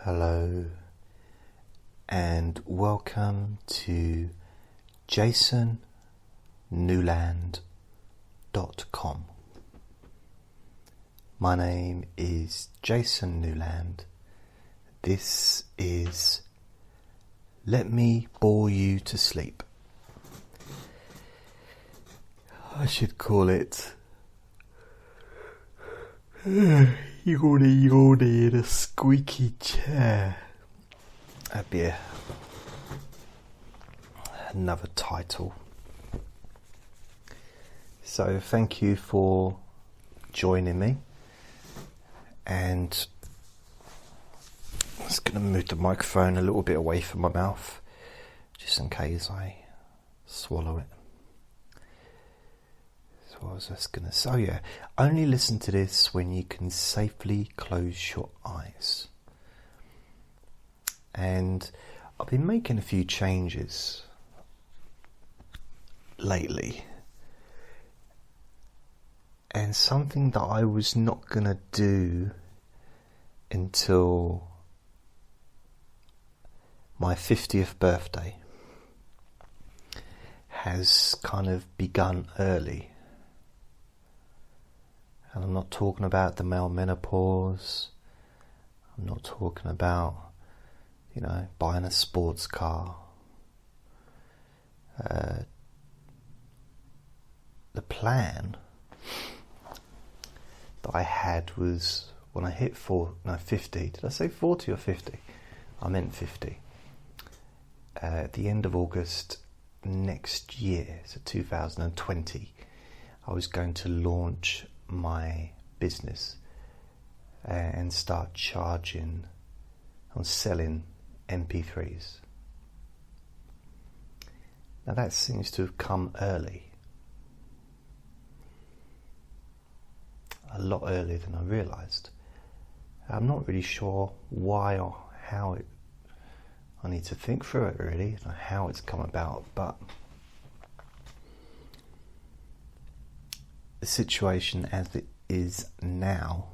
Hello and welcome to jasonnewland.com. My name is Jason Newland. This is Let Me Bore You to Sleep. I should call it Yawny in a squeaky chair. That'd be another title. So thank you for joining me, and I'm just going to move the microphone a little bit away from my mouth just in case I swallow it. What was I just going to say? Oh yeah, only listen to this when you can safely close your eyes. And I've been making a few changes lately. And something that I was not going to do until my 50th birthday has kind of begun early. And I'm not talking about the male menopause. I'm not talking about, buying a sports car. The plan that I had was when I hit 50. Did I say 40 or 50? I meant 50. At the end of August next year, so 2020, I was going to launch my business and start charging on selling MP3s. Now that seems to have come early, a lot earlier than I realised. I'm not really sure why or how I need to think through it really, how it's come about, but the situation as it is now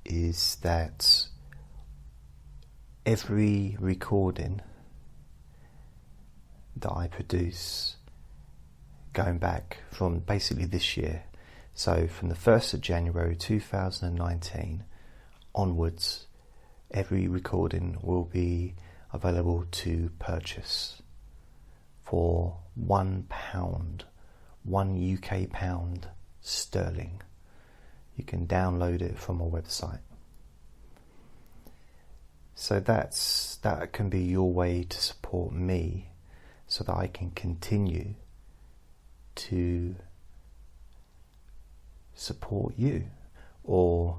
is that every recording that I produce, going back from basically this year, so from the 1st of January 2019 onwards, every recording will be available to purchase for £1, £1 UK pound sterling. You can download it from our website. So that can be your way to support me so that I can continue to support you, or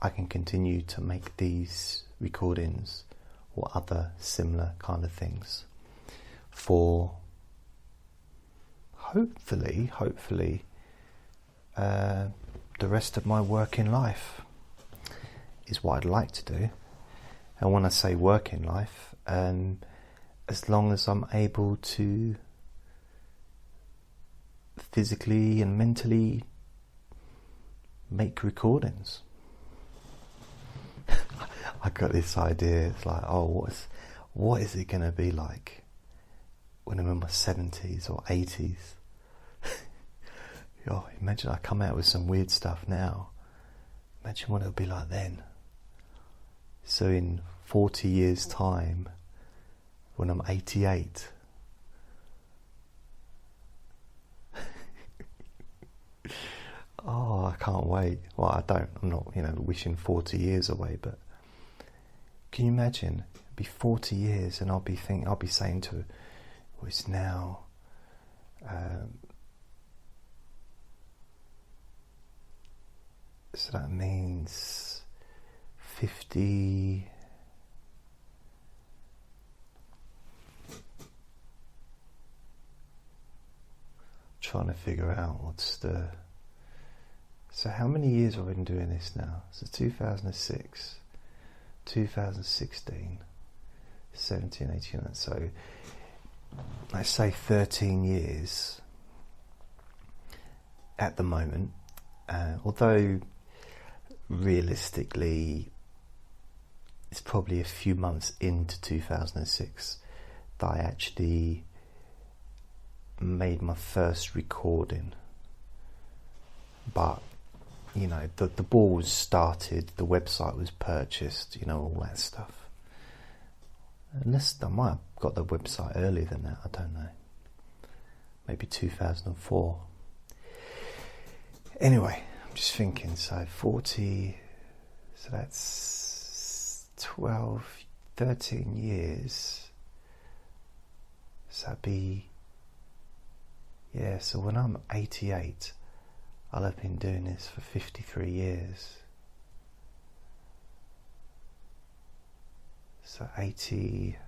I can continue to make these recordings or other similar kind of things for hopefully the rest of my working life is what I'd like to do. And when I say working life, as long as I'm able to physically and mentally make recordings. I got this idea, it's like, what is it going to be like when I'm in my 70s or 80s? Imagine I come out with some weird stuff now. Imagine what it'll be like then. So in 40 years' time, when I'm 88, I can't wait. Well, I'm not, wishing 40 years away, but can you imagine? It'll be 40 years and I'll be saying to her, well, it's now so that means 50. Trying to figure out so how many years have I been doing this now? So 2006, 2016, 17, 18, so let's say 13 years at the moment, although realistically it's probably a few months into 2006 that I actually made my first recording. But, you know, the ball was started, the website was purchased, you know, all that stuff. Unless I might have got the website earlier than that, I don't know. Maybe 2004. Anyway, I'm just thinking, so 40, so that's 12, 13 years. So that'd be, yeah, so when I'm 88, I'll have been doing this for 53 years. So 85,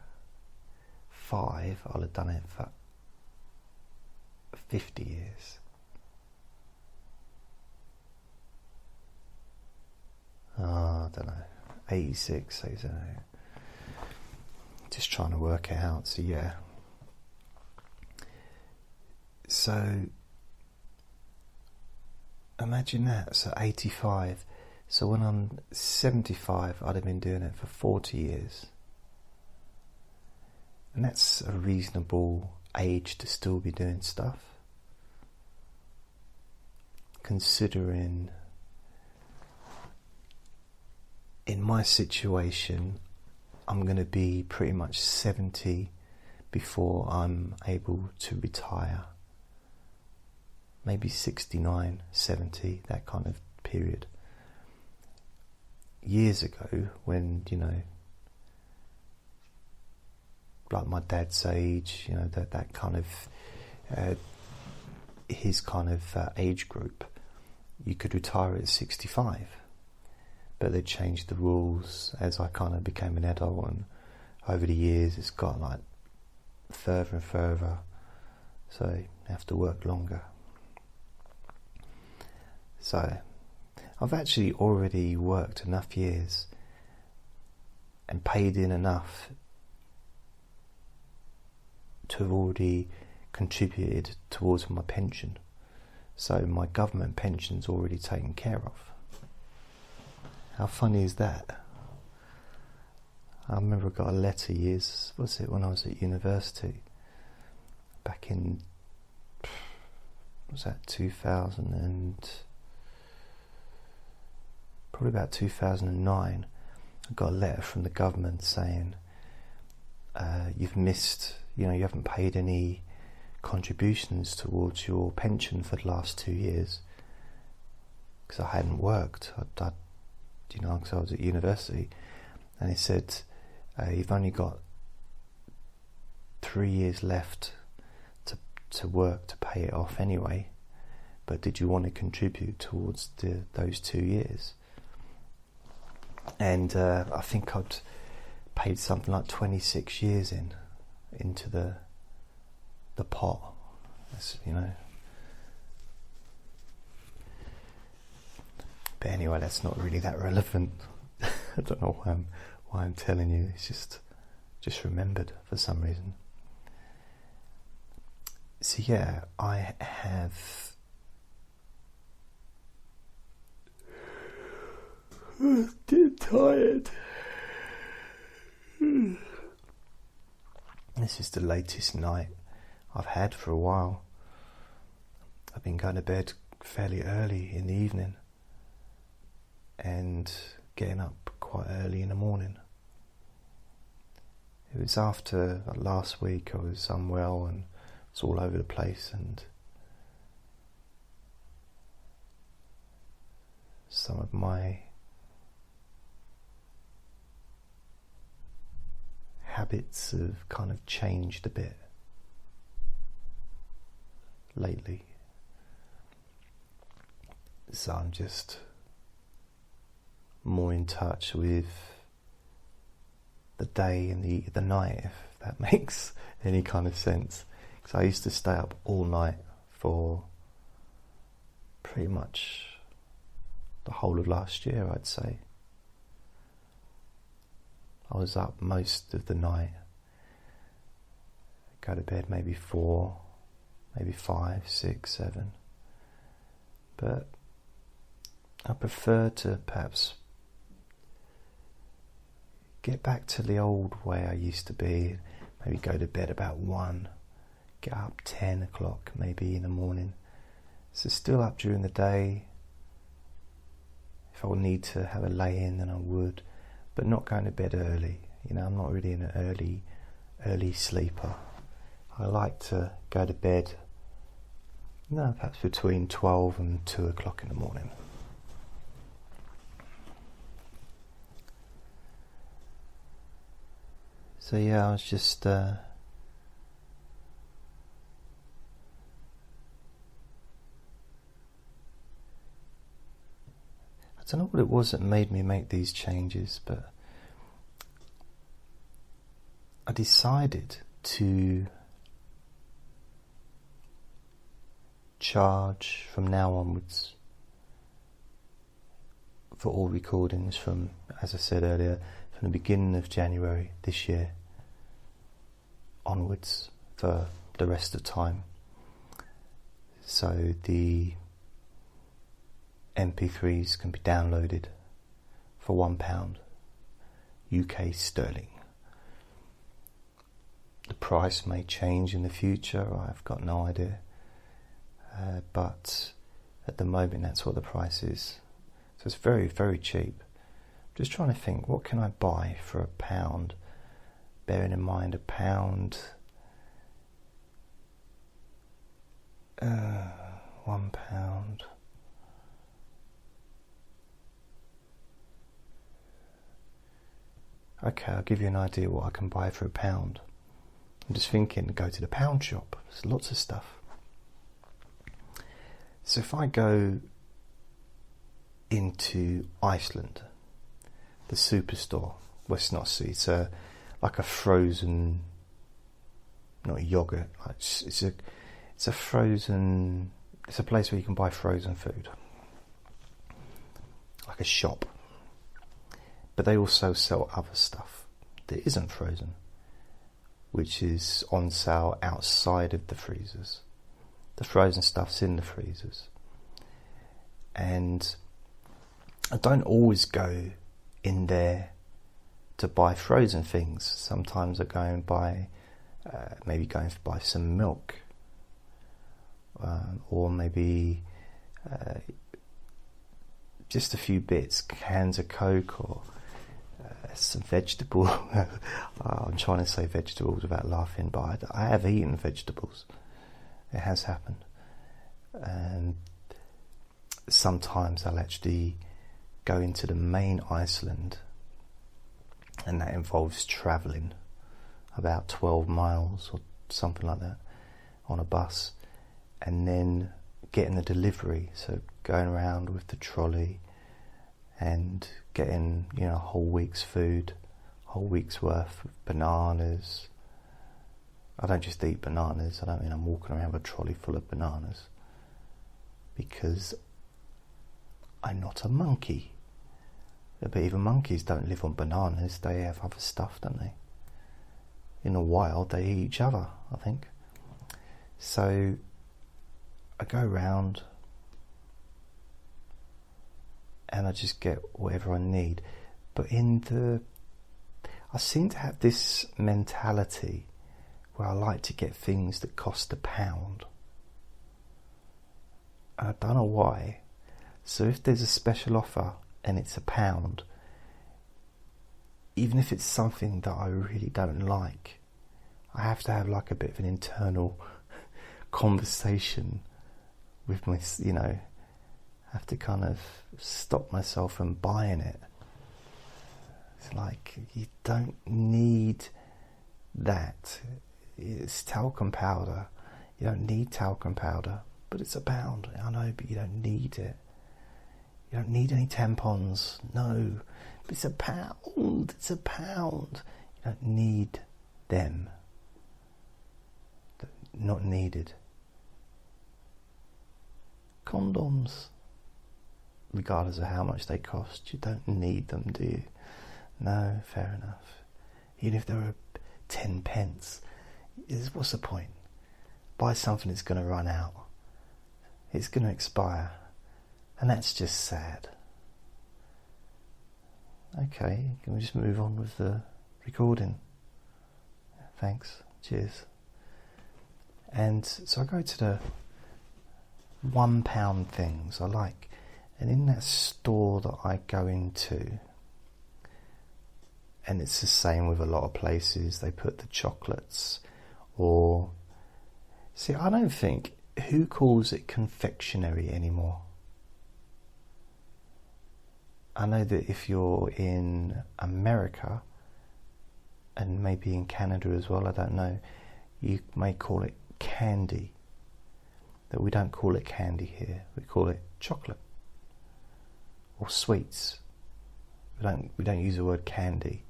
I'll have done it for 50 years. Oh, I don't know, 86, 87. Just trying to work it out, so yeah. So imagine that, so 85. So when I'm 75, I'd have been doing it for 40 years. And that's a reasonable age to still be doing stuff. Considering in my situation, I'm going to be pretty much 70 before I'm able to retire. Maybe 69, 70, that kind of period. Years ago, when, you know, like my dad's age, you know, that kind of, his kind of age group, you could retire at 65. But they changed the rules as I kind of became an adult, and over the years it's got like further and further, so you have to work longer. So I've actually already worked enough years and paid in enough to have already contributed towards my pension. So my government pension's already taken care of. How funny is that? I remember I got a letter when I was at university, back in, was that 2000 and, probably about 2009, I got a letter from the government saying, you've missed, you haven't paid any contributions towards your pension for the last 2 years, because I hadn't worked. Because I was at university, and he said, you've only got 3 years left to work to pay it off anyway, but did you want to contribute towards those 2 years? And I think I'd paid something like 26 years into the pot, But anyway, that's not really that relevant. I don't know why I'm telling you. It's just remembered for some reason. So yeah, I have. I'm getting tired. This is the latest night I've had for a while. I've been going to bed fairly early in the evening and getting up quite early in the morning. It was after last week I was unwell and it's all over the place, and some of my habits have kind of changed a bit lately. So I'm just more in touch with the day and the night, if that makes any kind of sense. Because I used to stay up all night for pretty much the whole of last year, I'd say. I was up most of the night. Go to bed maybe 4, maybe 5, 6, 7. But I prefer to perhaps get back to the old way I used to be. Maybe go to bed about 1, get up 10 o'clock maybe in the morning. So still up during the day. If I would need to have a lay-in, then I would, but not going to bed early. You know, I'm not really an early sleeper. I like to go to bed, you know, perhaps between 12 and 2 o'clock in the morning. So yeah, I was just I don't know what it was that made me make these changes, but I decided to charge from now onwards for all recordings from, as I said earlier, from the beginning of January this year onwards for the rest of time. So the MP3s can be downloaded for £1 UK sterling. The price may change in the future, I've got no idea, but at the moment that's what the price is. So it's very, very cheap. Just trying to think, what can I buy for £1? Bearing in mind £1, £1. Okay, I'll give you an idea what I can buy for £1. I'm just thinking, go to the pound shop. There's lots of stuff. So if I go into Iceland, the superstore, well, it's not, it's like a frozen, not a yogurt. It's a frozen. It's a place where you can buy frozen food, like a shop. But they also sell other stuff that isn't frozen, which is on sale outside of the freezers. The frozen stuff's in the freezers. And I don't always go in there to buy frozen things. Sometimes I go and buy, maybe going to buy some milk, or maybe just a few bits, cans of Coke, or some vegetable. I'm trying to say vegetables without laughing, but I have eaten vegetables. It has happened. And sometimes I'll actually go into the main Iceland, and that involves travelling about 12 miles or something like that on a bus, and then getting the delivery, so going around with the trolley and getting, you know, a whole week's food, a whole week's worth of bananas. I don't just eat bananas, I don't mean I'm walking around with a trolley full of bananas, because I'm not a monkey. But even monkeys don't live on bananas, they have other stuff, don't they? In the wild they eat each other, I think. So I go around and I just get whatever I need. But I seem to have this mentality where I like to get things that cost £1. I don't know why. So if there's a special offer and it's £1, even if it's something that I really don't like, I have to have like a bit of an internal conversation with my, you know, I have to kind of stop myself from buying it. It's like, you don't need that. It's talcum powder. You don't need talcum powder, but it's £1. I know, but you don't need it. You don't need any tampons. No, but it's £1. It's £1. You don't need them. Not needed. Condoms, regardless of how much they cost, you don't need them, do you? No, fair enough. Even if they were 10 pence, what's the point? Buy something that's going to run out. It's going to expire. And that's just sad. Okay, can we just move on with the recording? Thanks, cheers. And so I go to the £1 things I like, and in that store that I go into, and it's the same with a lot of places, they put the chocolates, or see, I don't think, who calls it confectionery anymore? I know that if you're in America, and maybe in Canada as well, I don't know, you may call it candy. That we don't call it candy here, we call it chocolate or sweets. We don't use the word candy.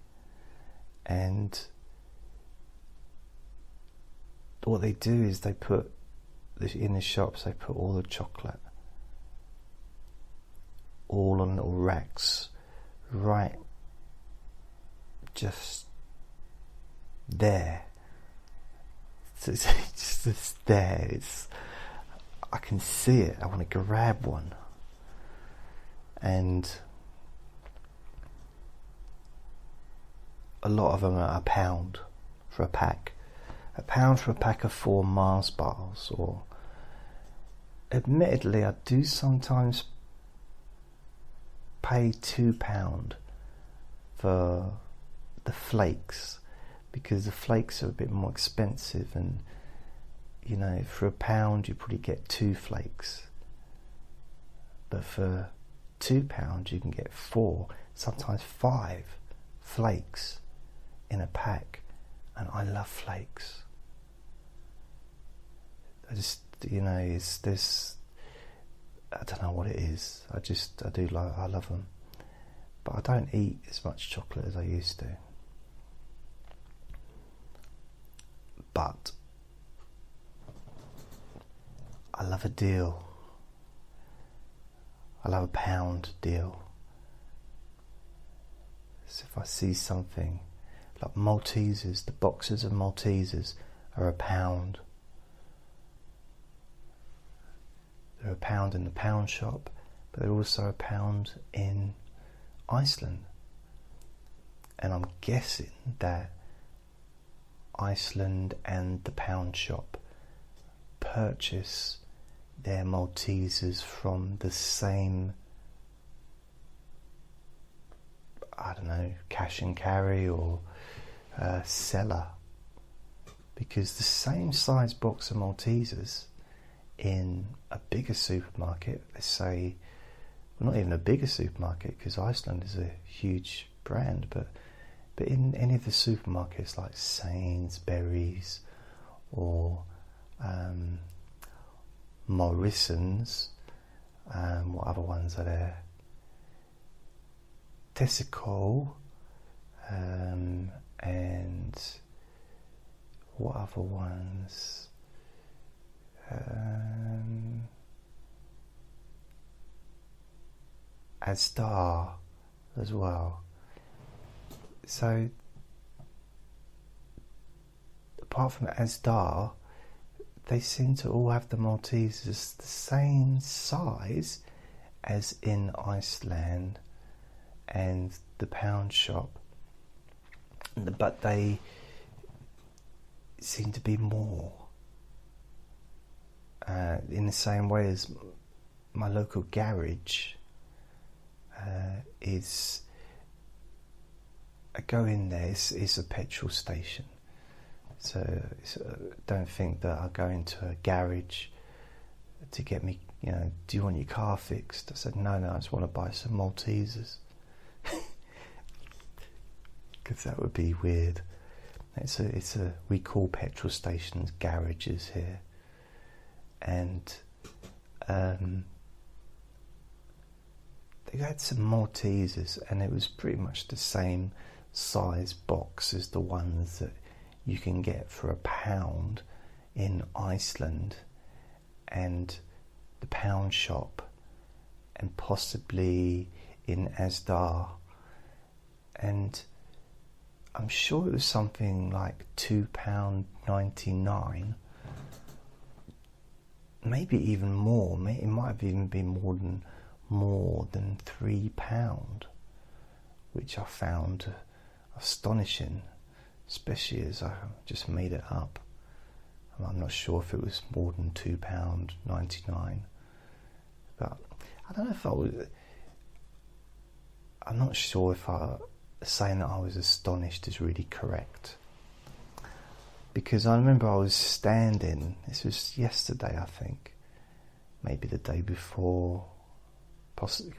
And what they do is they put in the shops, they put all the chocolate all on little racks, right, just there. So it's just there. I can see it. I want to grab one. And a lot of them are £1 for a pack. £1 for a pack of 4 Mars bars. Or, admittedly, I do sometimes pay £2 for the flakes, because the flakes are a bit more expensive, and you know, for £1 you probably get 2 flakes, but for £2 you can get 4, sometimes 5 flakes in a pack, and I love flakes. I just, you know, it's this, I don't know what it is, I love them, but I don't eat as much chocolate as I used to. But I love a deal. I love a £1 deal. So if I see something like Maltesers, the boxes of Maltesers are £1. They're £1 in the pound shop, but they're also £1 in Iceland. And I'm guessing that Iceland and the pound shop purchase their Maltesers from the same, I don't know, cash and carry or seller, because the same size box of Maltesers in a bigger supermarket, let's say, well, not even a bigger supermarket, because Iceland is a huge brand, but in any of the supermarkets like Sainsbury's or Morrison's, what other ones are there? Tesco, and what other ones? Asda as well. So apart from Asda, they seem to all have the Maltesers the same size as in Iceland and the pound shop, but they seem to be more, in the same way as my local garage is. I go in there, it's a petrol station, so don't think that I go into a garage to get me, you know, do you want your car fixed? I said no, I just want to buy some Maltesers, because that would be weird. We call petrol stations garages here, and they had some Maltesers, and it was pretty much the same size box as the ones that you can get for £1 in Iceland and the pound shop, and possibly in Asda, and I'm sure it was something like £2.99, maybe even more. It might have even been more than £3, which I found astonishing, especially as I just made it up. I'm not sure if it was more than £2.99, but I don't know if I'm not sure if saying that I was astonished is really correct, because I remember I was standing, this was yesterday I think, maybe the day before, possibly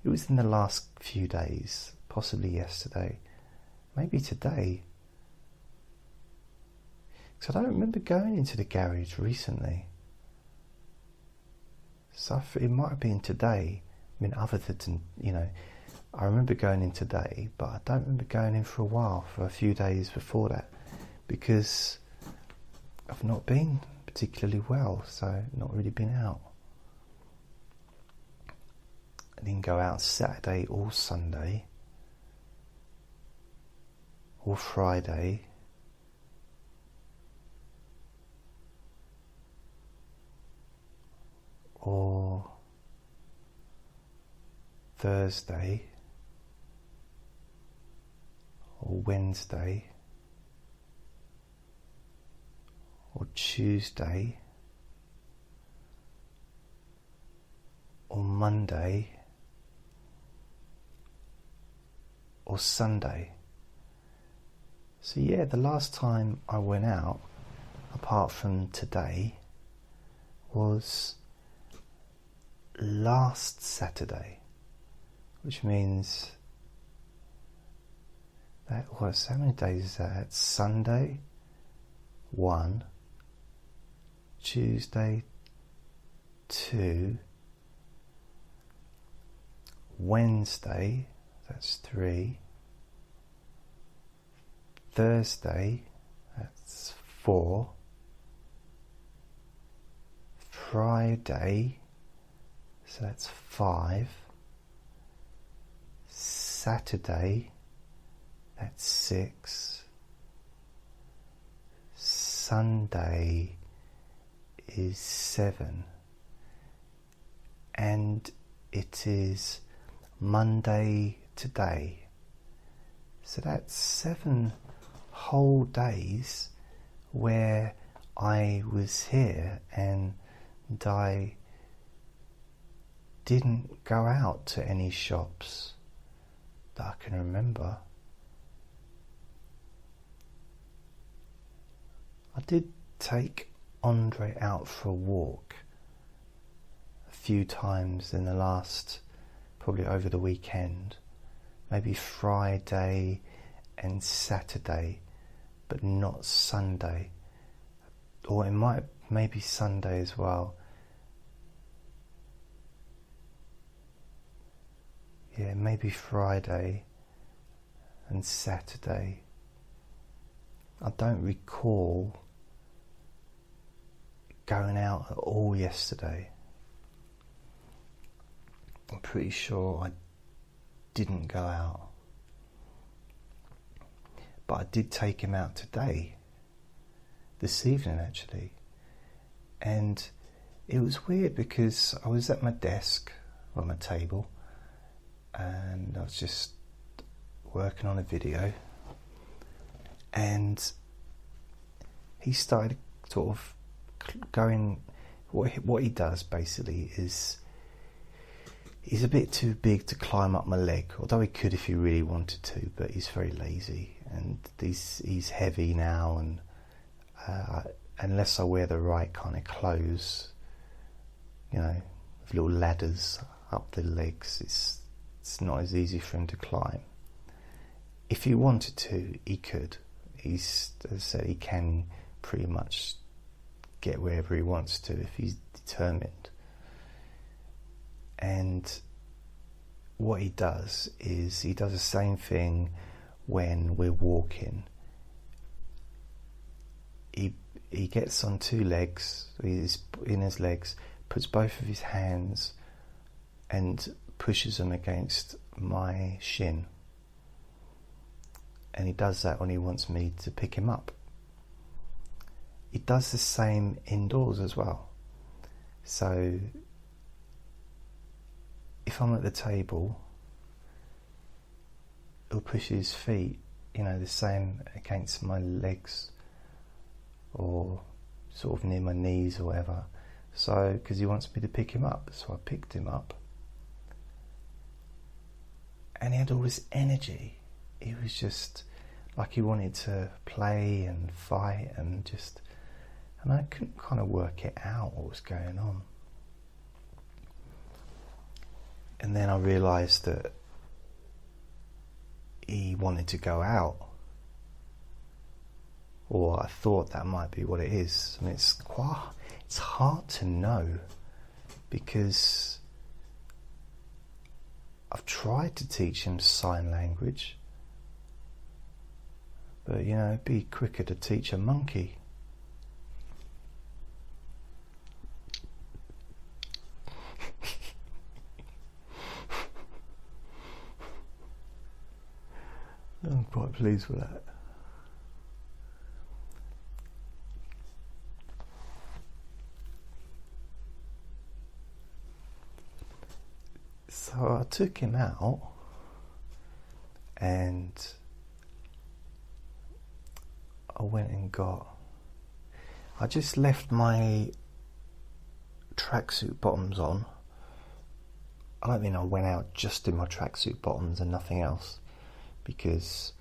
it was in the last few days, possibly yesterday, maybe today, because I don't remember going into the garage recently, so it might have been today. I mean, other than, I remember going in today, but I don't remember going in for a while, for a few days before that, because I've not been particularly well, so not really been out. I didn't go out Saturday or Sunday or Friday. Or Thursday or Wednesday or Tuesday or Monday or Sunday. So yeah, the last time I went out, apart from today, was last Saturday, which means that was, how many days is that? It's Sunday 1, Tuesday 2, Wednesday, that's 3, Thursday, that's 4, Friday, so that's 5, Saturday, that's 6, Sunday is 7, and it is Monday today. So that's 7 whole days where I was here and I didn't go out to any shops that I can remember. I did take Andre out for a walk a few times in the last, probably over the weekend, maybe Friday and Saturday, but not Sunday, or it might maybe Sunday as well. Yeah, maybe Friday and Saturday. I don't recall going out at all yesterday. I'm pretty sure I didn't go out. But I did take him out today, this evening actually. And it was weird because I was at my desk, on my table, and I was just working on a video, and he started sort of going, what he does basically is, he's a bit too big to climb up my leg, although he could if he really wanted to, but he's very lazy, and he's heavy now, and unless I wear the right kind of clothes, with little ladders up the legs, it's not as easy for him to climb. If he wanted to, he could. As I said, he can pretty much get wherever he wants to if he's determined. And what he does is he does the same thing when we're walking. He gets on 2 legs, he's in his legs, puts both of his hands and pushes them against my shin. And he does that when he wants me to pick him up. He does the same indoors as well. So if I'm at the table he'll push his feet, the same against my legs or sort of near my knees or whatever. So, because he wants me to pick him up, so I picked him up. And he had all this energy. He was just like he wanted to play and fight and I couldn't kind of work it out what was going on. And then I realised that he wanted to go out. Or I thought that might be what it is. I mean, it's hard to know, because I've tried to teach him sign language, but it'd be quicker to teach a monkey. I'm quite pleased with that. So I took him out and I just left my tracksuit bottoms on. I don't mean I went out just in my tracksuit bottoms and nothing else, because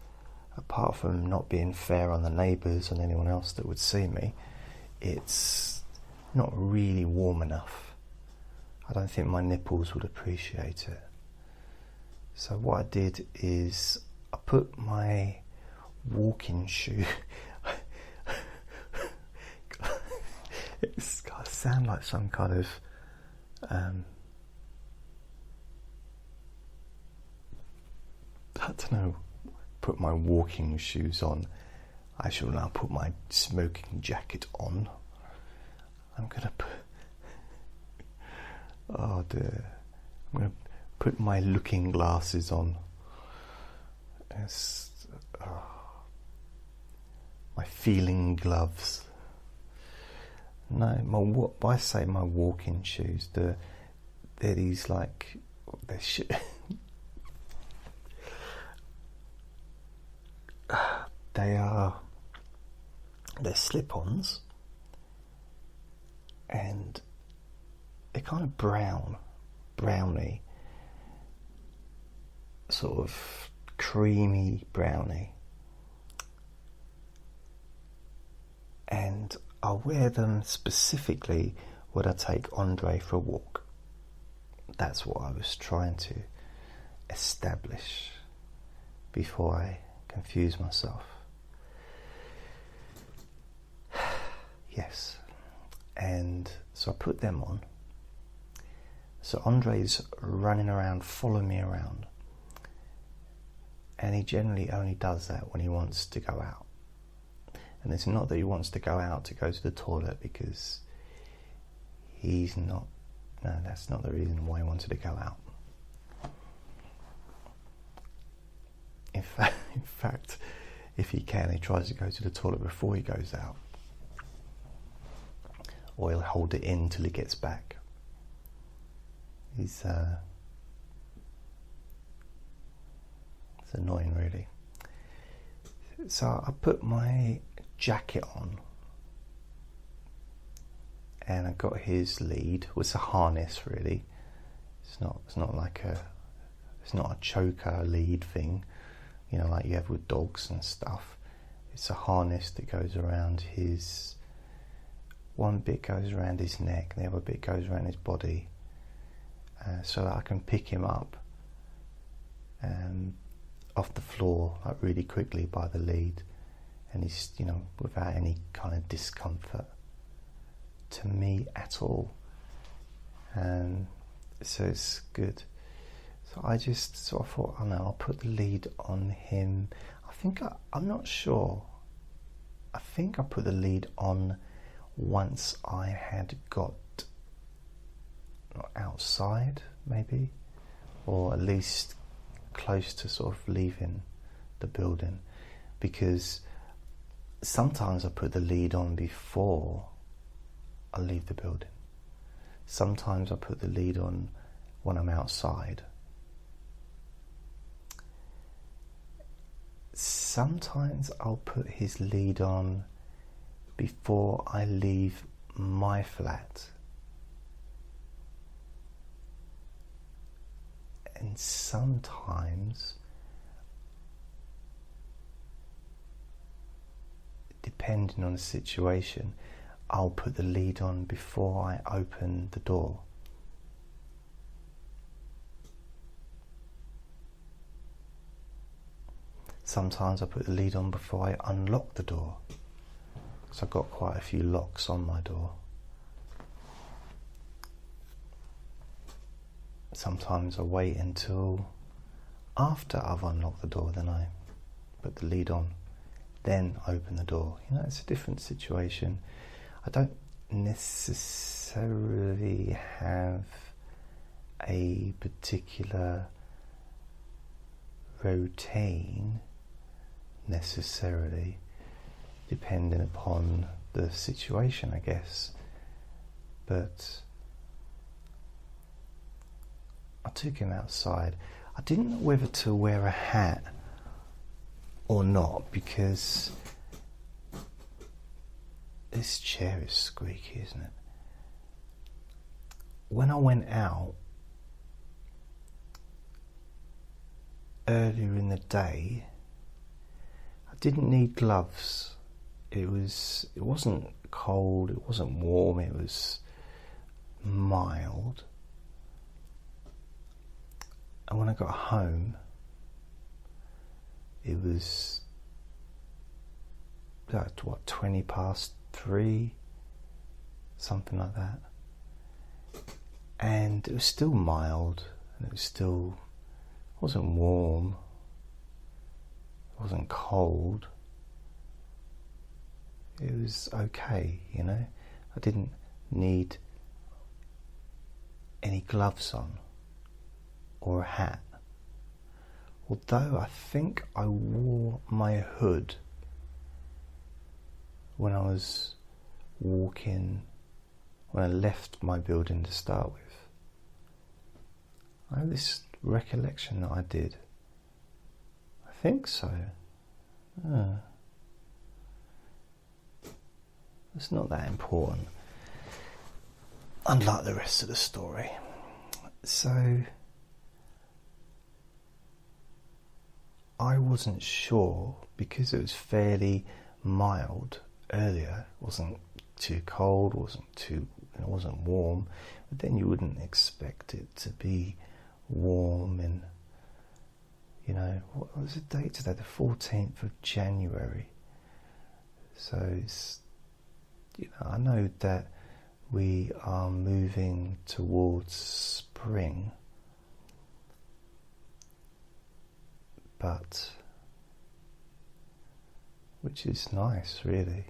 apart from not being fair on the neighbours and anyone else that would see me, it's not really warm enough. I don't think my nipples would appreciate it. So what I did is I put my walking shoe it's got to sound like some kind of I don't know, put my walking shoes on. I shall now put my smoking jacket on. I'm gonna put oh dear. I'm going to put my looking glasses on. My feeling gloves. No, I say my walking shoes. They're these like they're slip-ons, and they're kind of browny, sort of creamy brownie, and I'll wear them specifically when I take Andre for a walk. That's what I was trying to establish before I confuse myself. Yes, and so I put them on. So Andre's running around, following me around, and he generally only does that when he wants to go out. And it's not that he wants to go out to go to the toilet, because that's not the reason why he wanted to go out. In fact, if he can, he tries to go to the toilet before he goes out, or he'll hold it in till he gets back. It's annoying, really. So I put my jacket on, and I got his lead. Well, it's a harness, really. It's not a choker lead thing, like you have with dogs and stuff. It's a harness that goes around his. One bit goes around his neck, and the other bit goes around his body, so that I can pick him up off the floor really quickly by the lead, and he's without any kind of discomfort to me at all, so it's good. So I just sort of thought, I'll put the lead on him. I'm not sure. I think I put the lead on once I had got outside, maybe, or at least close to sort of leaving the building, because sometimes I put the lead on before I leave the building. Sometimes I put the lead on when I'm outside. sometimes I'll put his lead on before I leave my flat. And sometimes, depending on the situation, I'll put the lead on before I open the door. Sometimes I put the lead on before I unlock the door, because I've got quite a few locks on my door. Sometimes I wait until after I've unlocked the door, then I put the lead on, then open the door. You know, it's a different situation. I don't necessarily have a particular routine necessarily, depending upon the situation, I guess. But I took him outside. I didn't know whether to wear a hat or not, because this chair is squeaky, isn't it? When I went out earlier in the day, I didn't need gloves. It wasn't cold, it wasn't warm, it was mild. And when I got home, it was what, 20 past 3, something like that. And it was still mild, and wasn't warm, it wasn't cold. It was okay, you know. I didn't need any gloves on or a hat. Although I think I wore my hood when I was walking, when I left my building to start with. I have this recollection that I did. I think so. It's not that important, unlike the rest of the story. So I wasn't sure, because it was fairly mild earlier. It wasn't too cold, it wasn't warm, but then you wouldn't expect it to be warm. And you know, what was the date today? The 14th of January. So it's, you know, I know that we are moving towards spring, but which is nice, really.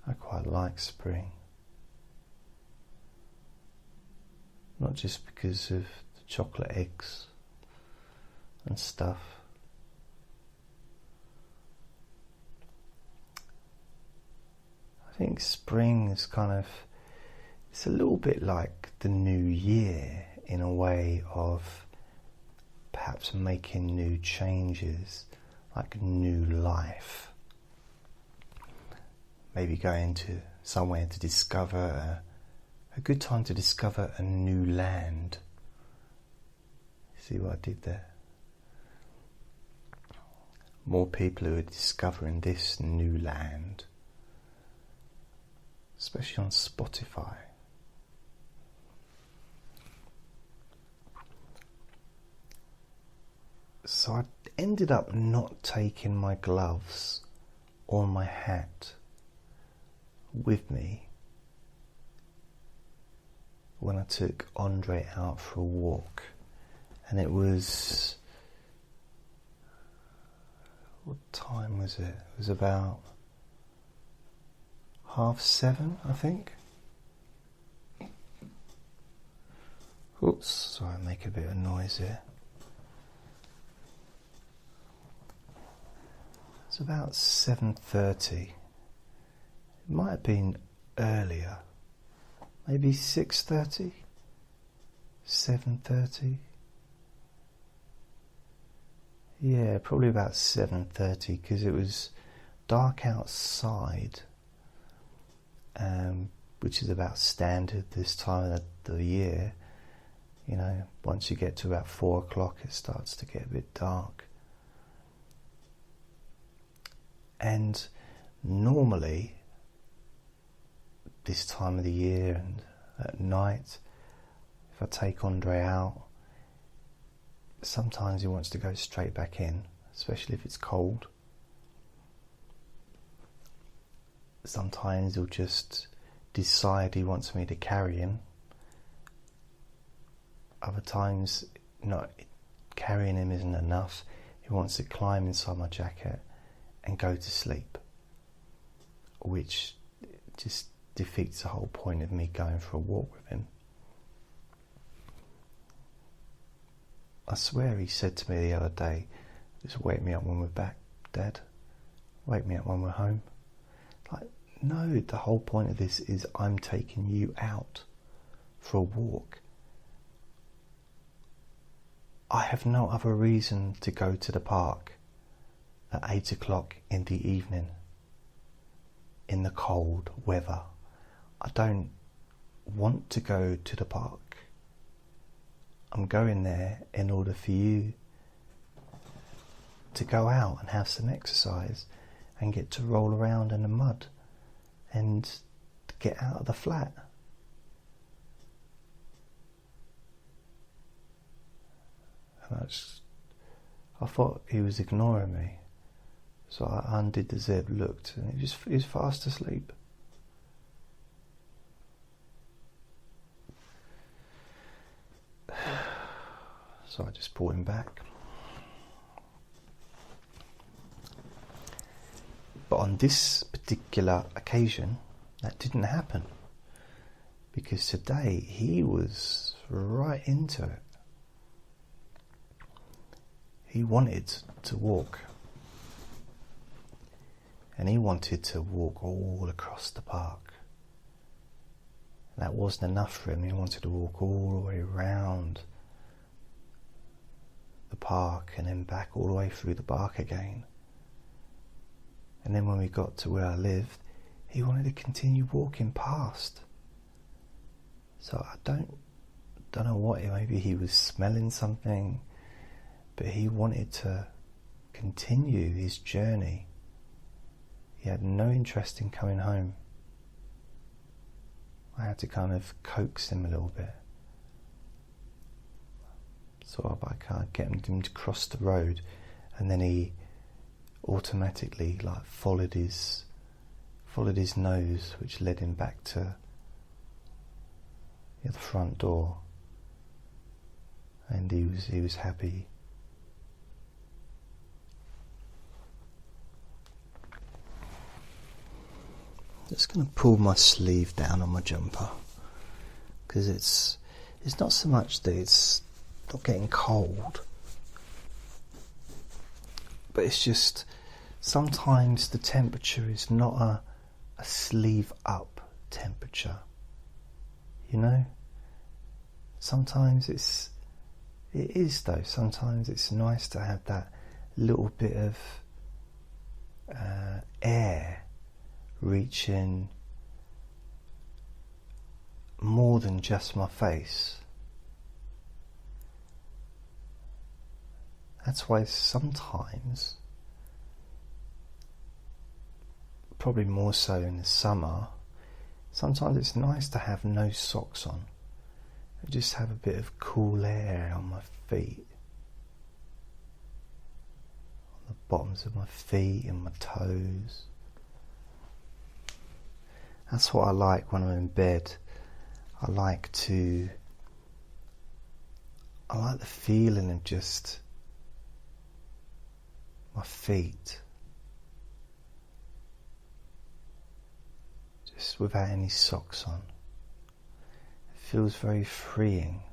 I quite like spring, not just because of the chocolate eggs and stuff. I think spring is it's a little bit like the new year, in a way of perhaps making new changes, like new life. Maybe going to somewhere to discover a good time to discover a new land. See what I did there? More people who are discovering this new land, especially on Spotify. So I ended up not taking my gloves or my hat with me when I took Andre out for a walk. And it was, what time was it? It was about 7:30, I think. Oops, sorry, I make a bit of noise here. It's about 7:30. It might have been earlier, maybe 6:30, 7:30. Yeah, probably about 7:30, because it was dark outside, which is about standard this time of the year. You know, once you get to about 4 o'clock, it starts to get a bit dark. And normally, this time of the year and at night, if I take Andre out, sometimes he wants to go straight back in, especially if it's cold. Sometimes he'll just decide he wants me to carry him. Other times, carrying him isn't enough. He wants to climb inside my jacket and go to sleep, which just defeats the whole point of me going for a walk with him. I swear he said to me the other day, "Just wake me up when we're back, Dad. Wake me up when we're home." Like, no, the whole point of this is I'm taking you out for a walk. I have no other reason to go to the park at 8 o'clock in the evening in the cold weather. I don't want to go to the park. I'm going there in order for you to go out and have some exercise and get to roll around in the mud and get out of the flat. And I thought he was ignoring me, so I undid the zip, looked, and he was fast asleep. So I just brought him back. But on this particular occasion, that didn't happen, because today he was right into it. He wanted to walk, and he wanted to walk all across the park. That wasn't enough for him. He wanted to walk all the way around the park and then back all the way through the park again. And then when we got to where I lived, he wanted to continue walking past. So I don't know what, maybe he was smelling something, but he wanted to continue his journey. He had no interest in coming home. I had to kind of coax him a little bit, sort of I can't get him to cross the road, and then he automatically followed his nose, which led him back to the front door, and he was happy. Just going to pull my sleeve down on my jumper, because it's not so much that it's not getting cold, but it's just sometimes the temperature is not a sleeve up temperature, sometimes it is though. Sometimes it's nice to have that little bit of air reaching more than just my face. That's why sometimes, probably more so in the summer, sometimes it's nice to have no socks on and just have a bit of cool air on my feet, on the bottoms of my feet and my toes. That's what I like when I'm in bed. I like the feeling of just my feet, just without any socks on. It feels very freeing.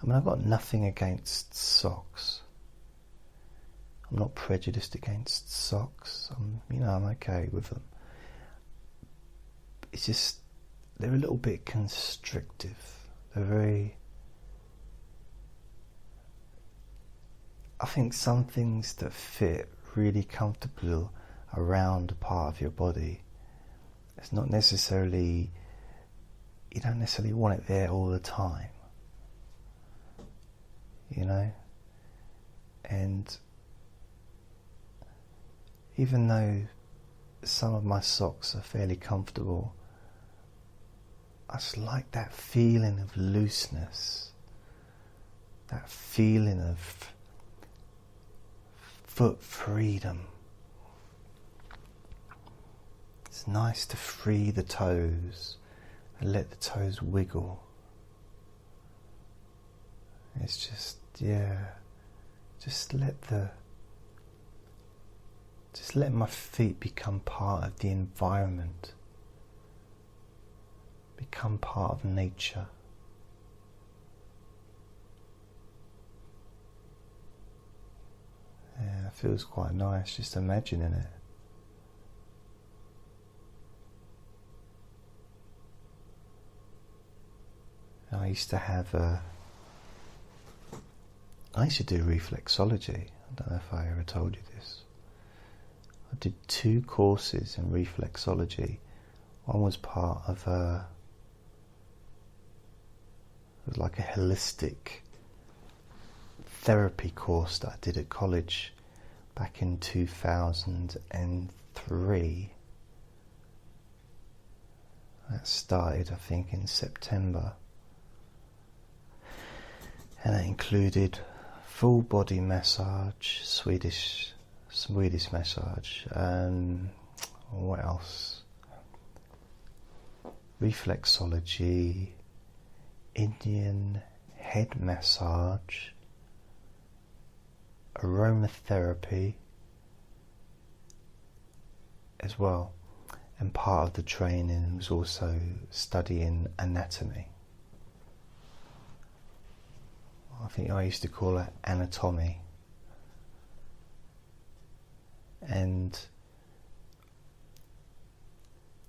I mean, I've got nothing against socks. I'm not prejudiced against socks. I'm okay with them. It's just, they're a little bit constrictive. They're very I think some things that fit really comfortable around a part of your body, it's not necessarily, you don't necessarily want it there all the time, you know. And even though some of my socks are fairly comfortable, I just like that feeling of looseness, that feeling of foot freedom. It's nice to free the toes and let the toes wiggle. It's just, just let my feet become part of the environment, become part of nature. Yeah, it feels quite nice just imagining it. I used to do reflexology. I don't know if I ever told you this. I did 2 courses in reflexology. One was part of it was like a holistic therapy course that I did at college back in 2003. That started, I think, in September. And it included full body massage, Swedish massage, what else? Reflexology, Indian head massage, aromatherapy as well. And part of the training was also studying anatomy. I think I used to call it anatomy. And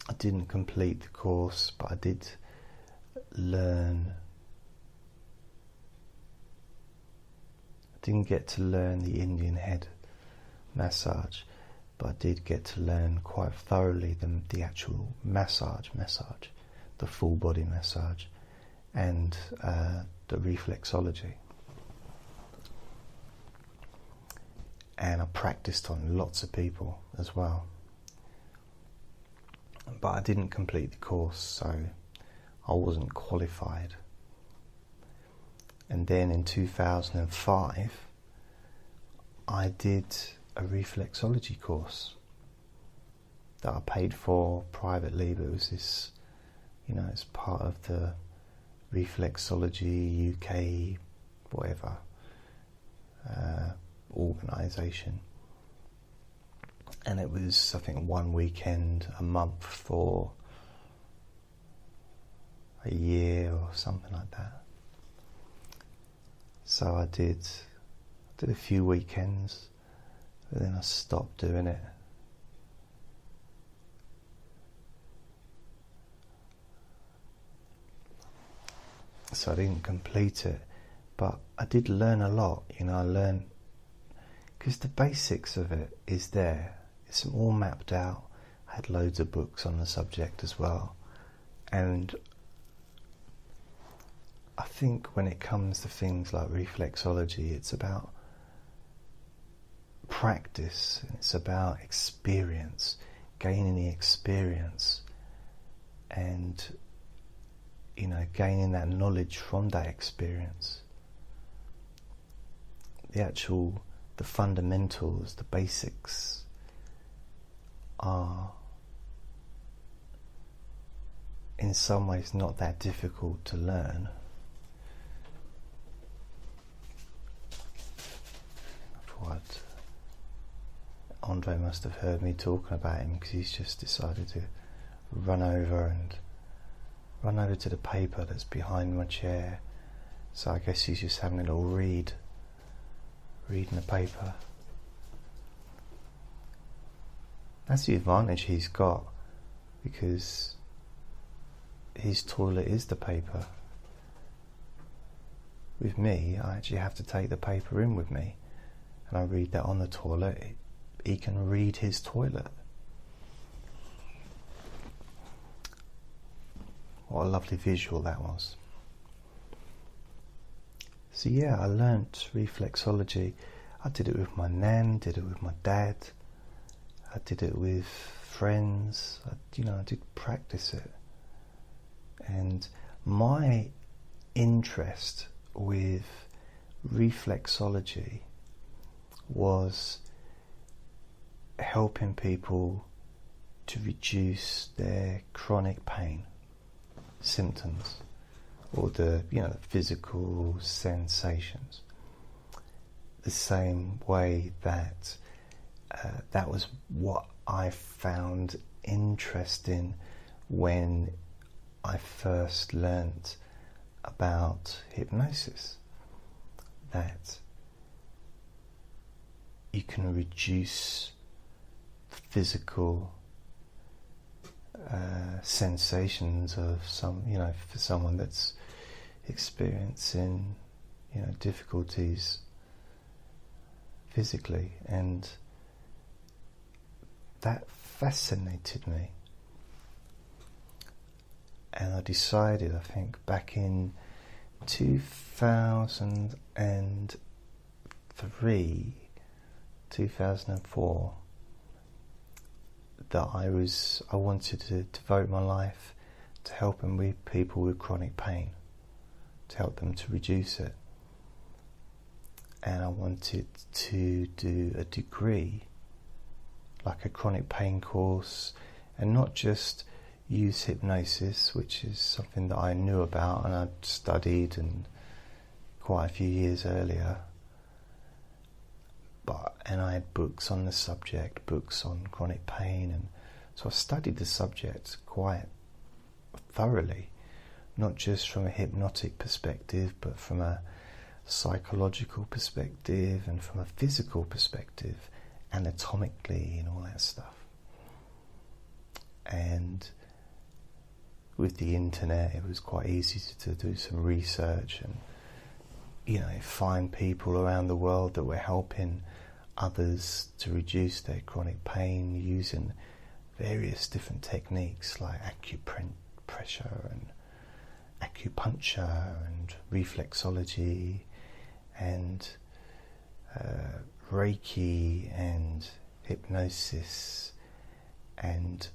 I didn't complete the course, but I did learn. I didn't get to learn the Indian head massage, but I did get to learn quite thoroughly the actual massage, the full body massage, and the reflexology. And I practiced on lots of people as well. But I didn't complete the course, so I wasn't qualified. And then in 2005, I did a reflexology course that I paid for privately, but it was this, it's part of the Reflexology UK, whatever, organisation. And it was, I think, 1 weekend a month for a year or something like that. So I did a few weekends, but then I stopped doing it. So I didn't complete it, but I did learn a lot. I learned, because the basics of it is there. It's all mapped out. I had loads of books on the subject as well. And I think when it comes to things like reflexology, it's about practice. It's about experience, gaining the experience, and gaining that knowledge from that experience. The fundamentals, the basics are in some ways not that difficult to learn. Andre must have heard me talking about him, because he's just decided to run over to the paper that's behind my chair. So I guess he's just having a little reading the paper. That's the advantage he's got, because his toilet is the paper. With me, I actually have to take the paper in with me, and I read that on the toilet, he can read his toilet. What a lovely visual that was. So yeah, I learnt reflexology. I did it with my nan, did it with my dad, I did it with friends. I did practice it. And my interest with reflexology was helping people to reduce their chronic pain symptoms, or the physical sensations, the same way that that was what I found interesting when I first learnt about hypnosis, that you can reduce physical sensations of for someone that's experiencing difficulties physically, and that fascinated me. And I decided, I think back in 2003, 2004, that I wanted to devote my life to helping people with chronic pain, to help them to reduce it. And I wanted to do a degree, like a chronic pain course, and not just use hypnosis, which is something that I knew about and I'd studied and quite a few years earlier. And I had books on the subject, books on chronic pain, and so I studied the subject quite thoroughly, not just from a hypnotic perspective, but from a psychological perspective and from a physical perspective, anatomically and all that stuff. And with the internet, it was quite easy to do some research and find people around the world that were helping others to reduce their chronic pain using various different techniques like acupressure and acupuncture and reflexology and Reiki and hypnosis and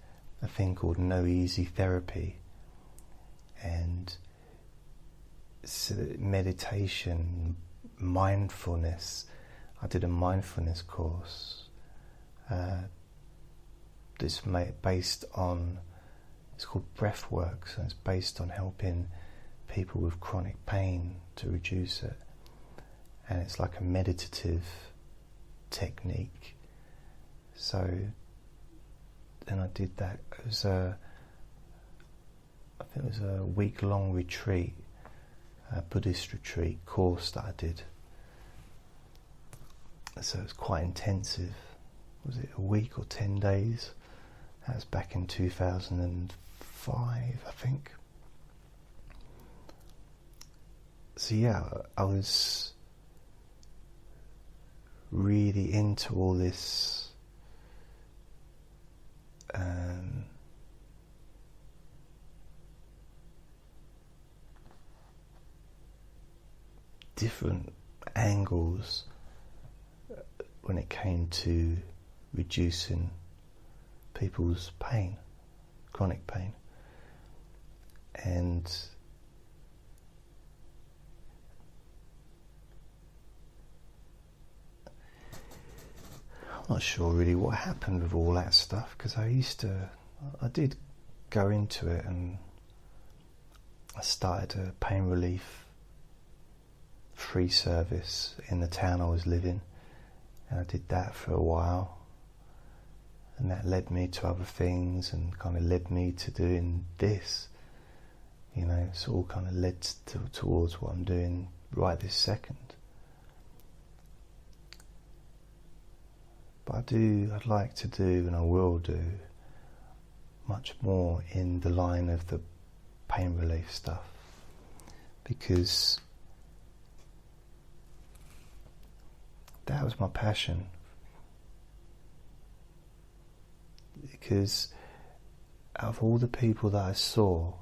a thing called no easy therapy and meditation, mindfulness. I did a mindfulness course that's based on, it's called breathwork, so it's based on helping people with chronic pain to reduce it, and it's like a meditative technique. So then I did that. It was I think it was a week-long retreat, a Buddhist retreat course that I did. So it was quite intensive. Was it a week or 10 days? That was back in 2005, I think. So yeah, I was really into all this different angles when it came to reducing people's pain, chronic pain. And I'm not sure really what happened with all that stuff, because I did go into it, and I started a pain relief free service in the town I was living, and I did that for a while, and that led me to other things and kind of led me to doing this. It's all kind of led towards what I'm doing right this second. But I'd like to do, and I will do, much more in the line of the pain relief stuff, because that was my passion. Because out of all the people that I saw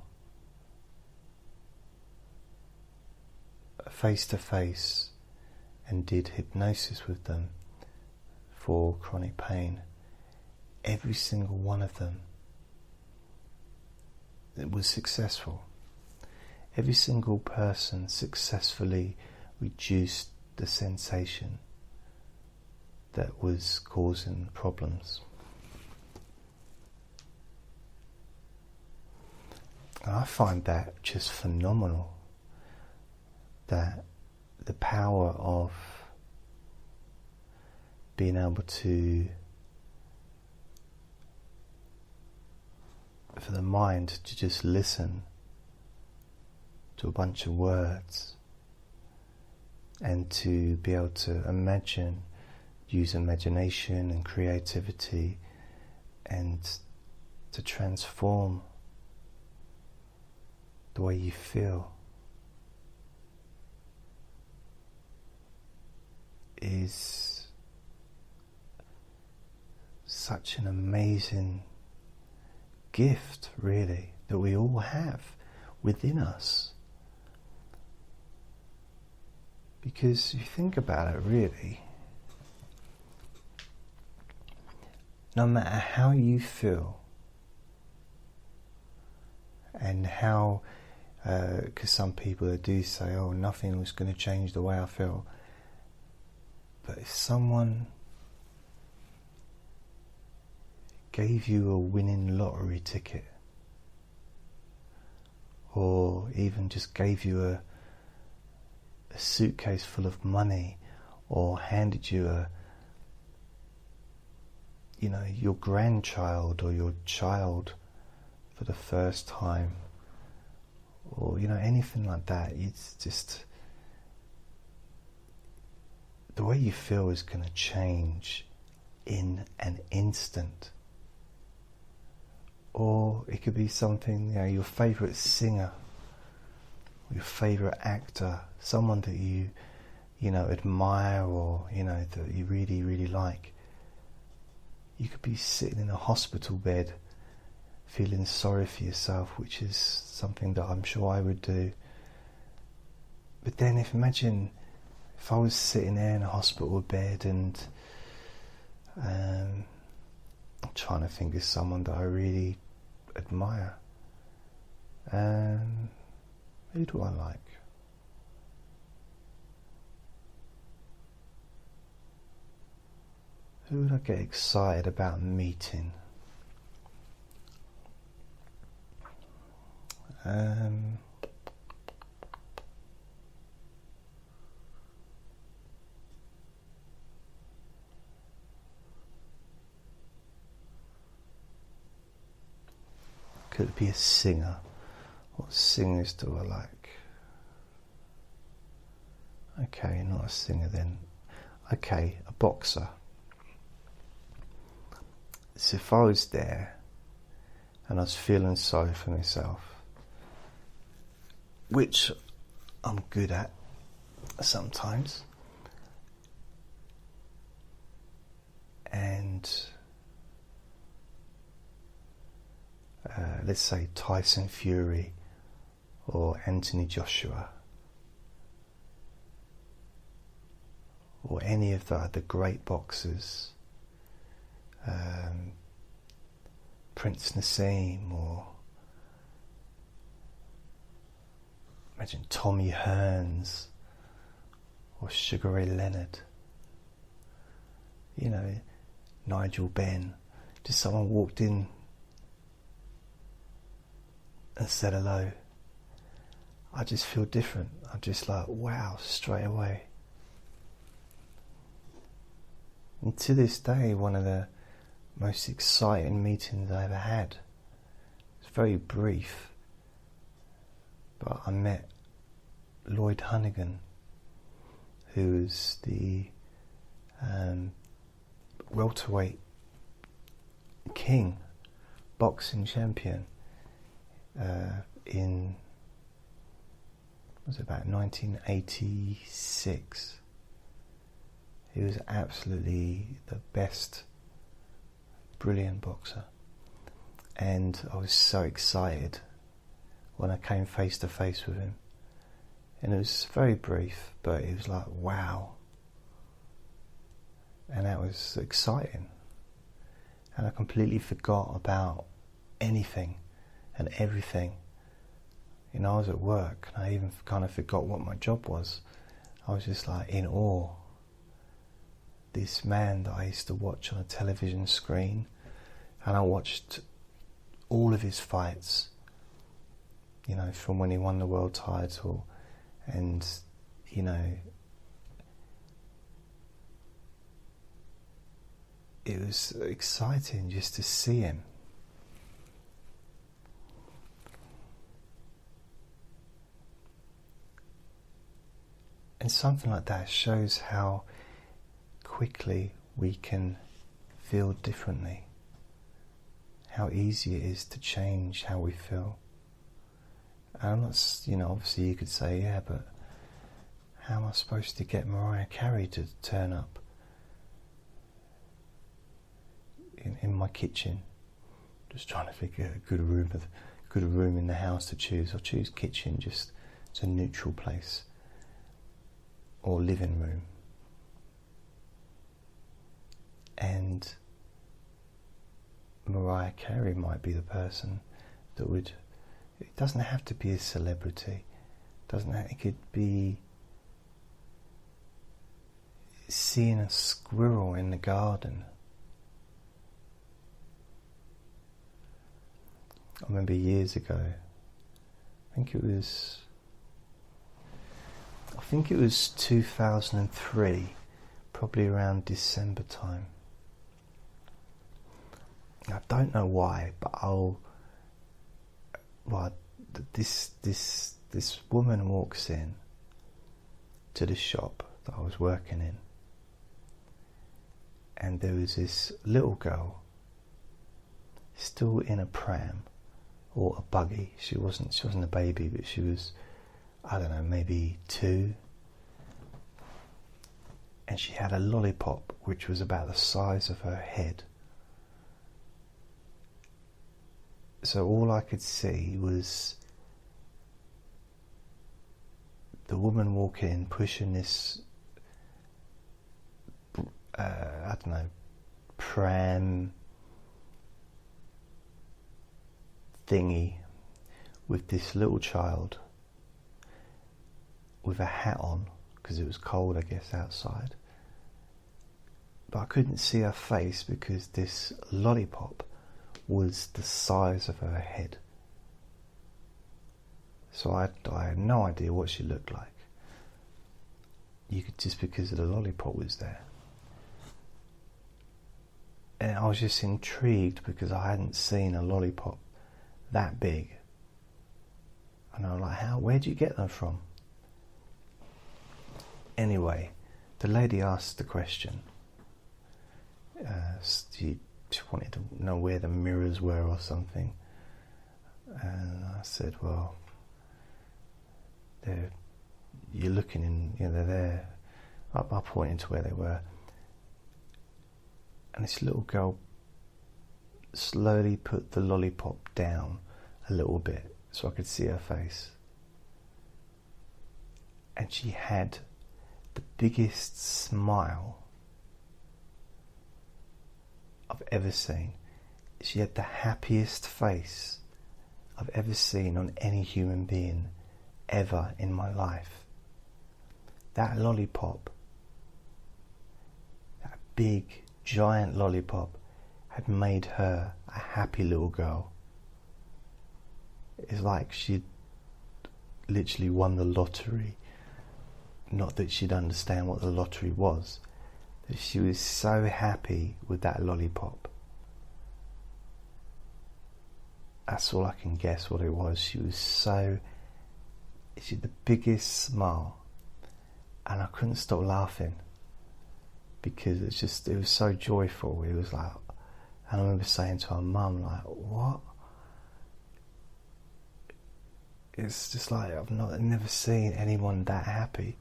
face to face and did hypnosis with them for chronic pain, every single one of them, it was successful. Every single person successfully reduced the sensation that was causing problems. And I find that just phenomenal, that the power of being able to, for the mind to just listen to a bunch of words and to be able to imagine, use imagination and creativity and to transform the way you feel is such an amazing gift, really, that we all have within us. Because you think about it, really, no matter how you feel and how, because some people do say, oh, nothing was going to change the way I feel. But if someone gave you a winning lottery ticket, or even just gave you a suitcase full of money, or handed you your grandchild or your child for the first time, or anything like that, it's just the way you feel is going to change in an instant. Or it could be something, your favourite singer, your favourite actor, someone that you admire, or that you really, really like. You could be sitting in a hospital bed feeling sorry for yourself, which is something that I'm sure I would do. But then imagine if I was sitting there in a hospital bed and I'm trying to think of someone that I really admire. Who do I like? Who would I get excited about meeting? Could it be a singer? What singers do I like? Okay, not a singer then. Okay, a boxer. So if I was there and I was feeling sorry for myself, which I'm good at sometimes, and let's say Tyson Fury or Anthony Joshua or any of the great boxers, Prince Nassim, or imagine Tommy Hearns or Sugar Ray Leonard, Nigel Benn. Just someone walked in and said hello. I just feel different. I'm just like, wow, straight away. And to this day, one of the most exciting meetings I ever had. It's very brief, but I met Lloyd Hunnigan, who is the welterweight king, boxing champion, in, was it about 1986? He was absolutely the best, brilliant boxer. And I was so excited when I came face to face with him. And it was very brief, but it was like, wow. And that was exciting. And I completely forgot about anything and everything. You know, I was at work and I even kind of forgot what my job was. I was just like in awe. This man that I used to watch on a television screen, and I watched all of his fights, you know, from when he won the world title, and, you know, it was exciting just to see him. And something like that shows how quickly we can feel differently, how easy it is to change how we feel. And I'm not, you know, obviously you could say, yeah, but how am I supposed to get Mariah Carey to turn up in my kitchen? Just trying to figure out a good room in the house to choose. I'll choose kitchen, just it's a neutral place, or living room. And Mariah Carey might be the person that would. It doesn't have to be a celebrity. It could be seeing a squirrel in the garden. I remember years ago, I think it was 2003, probably around December time. I don't know why, but this woman walks in to the shop that I was working in, and there was this little girl still in a pram or a buggy. She wasn't a baby, but she was, I don't know, maybe 2, and she had a lollipop which was about the size of her head. So all I could see was the woman walk in, pushing this, I don't know, pram thingy with this little child with a hat on, because it was cold, I guess, outside. But I couldn't see her face because this lollipop was the size of her head. So I had no idea what she looked like. You could, just because the lollipop was there. And I was just intrigued because I hadn't seen a lollipop that big. And I was like, where'd you get them from? Anyway, the lady asked the question. She wanted to know where the mirrors were or something, and I said, well, you're looking in, you know, they're there. I pointed to where they were, and this little girl slowly put the lollipop down a little bit so I could see her face, and she had the biggest smile I've ever seen. She had the happiest face I've ever seen on any human being ever in my life. That lollipop, that big giant lollipop, had made her a happy little girl. It's like she'd literally won the lottery. Not that she'd understand what the lottery was. She was so happy with that lollipop. That's all I can guess what it was. She had the biggest smile, and I couldn't stop laughing because it was so joyful. It was like, and I remember saying to her mum, like, what? It's just like, I've never seen anyone that happy.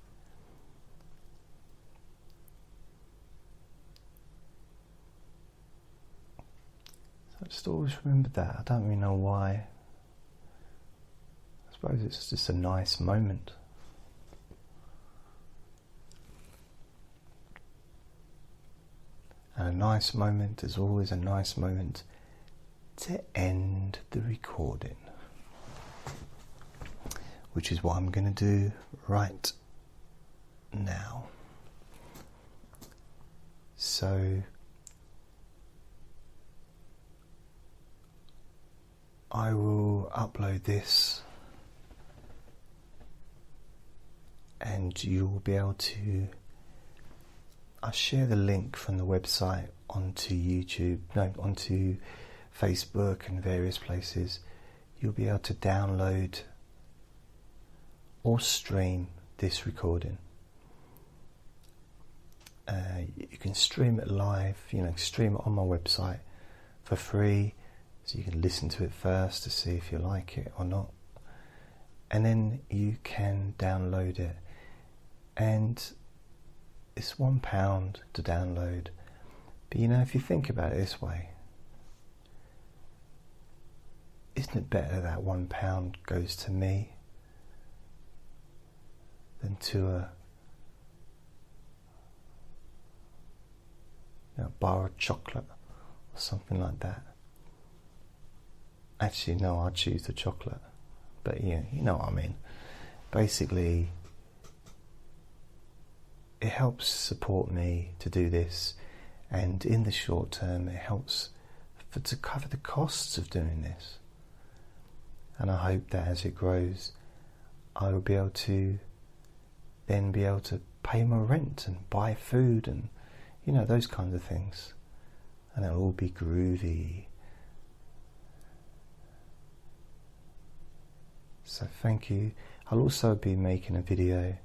I just always remembered that. I don't really know why. I suppose it's just a nice moment. And a nice moment is always a nice moment to end the recording, which is what I'm going to do right now. So I will upload this and you will be able to, I'll share the link from the website onto onto Facebook and various places. You'll be able to download or stream this recording. You can stream it live, stream it on my website for free, so you can listen to it first to see if you like it or not, and then you can download it, and it's £1 to download. But if you think about it this way, isn't it better that £1 goes to me than to a bar of chocolate or something like that? Actually, no, I'd choose the chocolate, but yeah, you know what I mean. Basically, it helps support me to do this, and in the short term it helps to cover the costs of doing this, and I hope that as it grows I will be able to then be able to pay my rent and buy food and those kinds of things, and it'll all be groovy. So thank you. I'll also be making a video,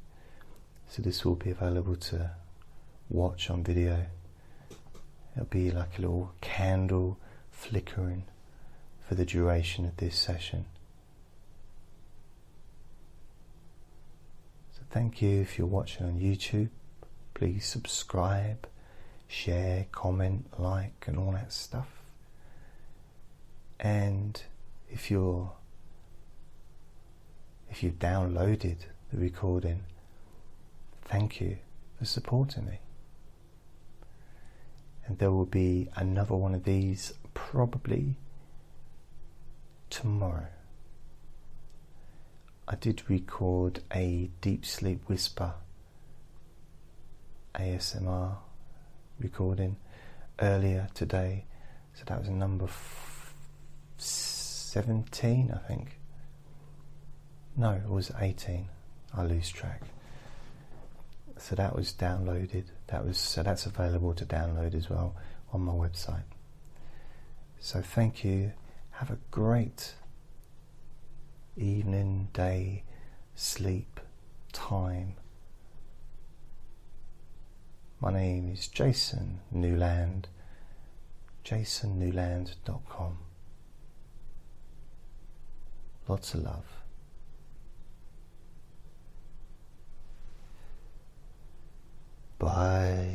so this will be available to watch on video. It'll be like a little candle flickering for the duration of this session. So thank you. If you're watching on YouTube, please subscribe, share, comment, like, and all that stuff. And if you've downloaded the recording, thank you for supporting me. And there will be another one of these probably tomorrow. I did record a deep sleep whisper ASMR recording earlier today, so that was number 17, I think. No, it was 18. I lose track. So that was downloaded. That's available to download as well on my website. So thank you. Have a great evening, day, sleep, time. My name is Jason Newland. jasonnewland.com. Lots of love. Bye.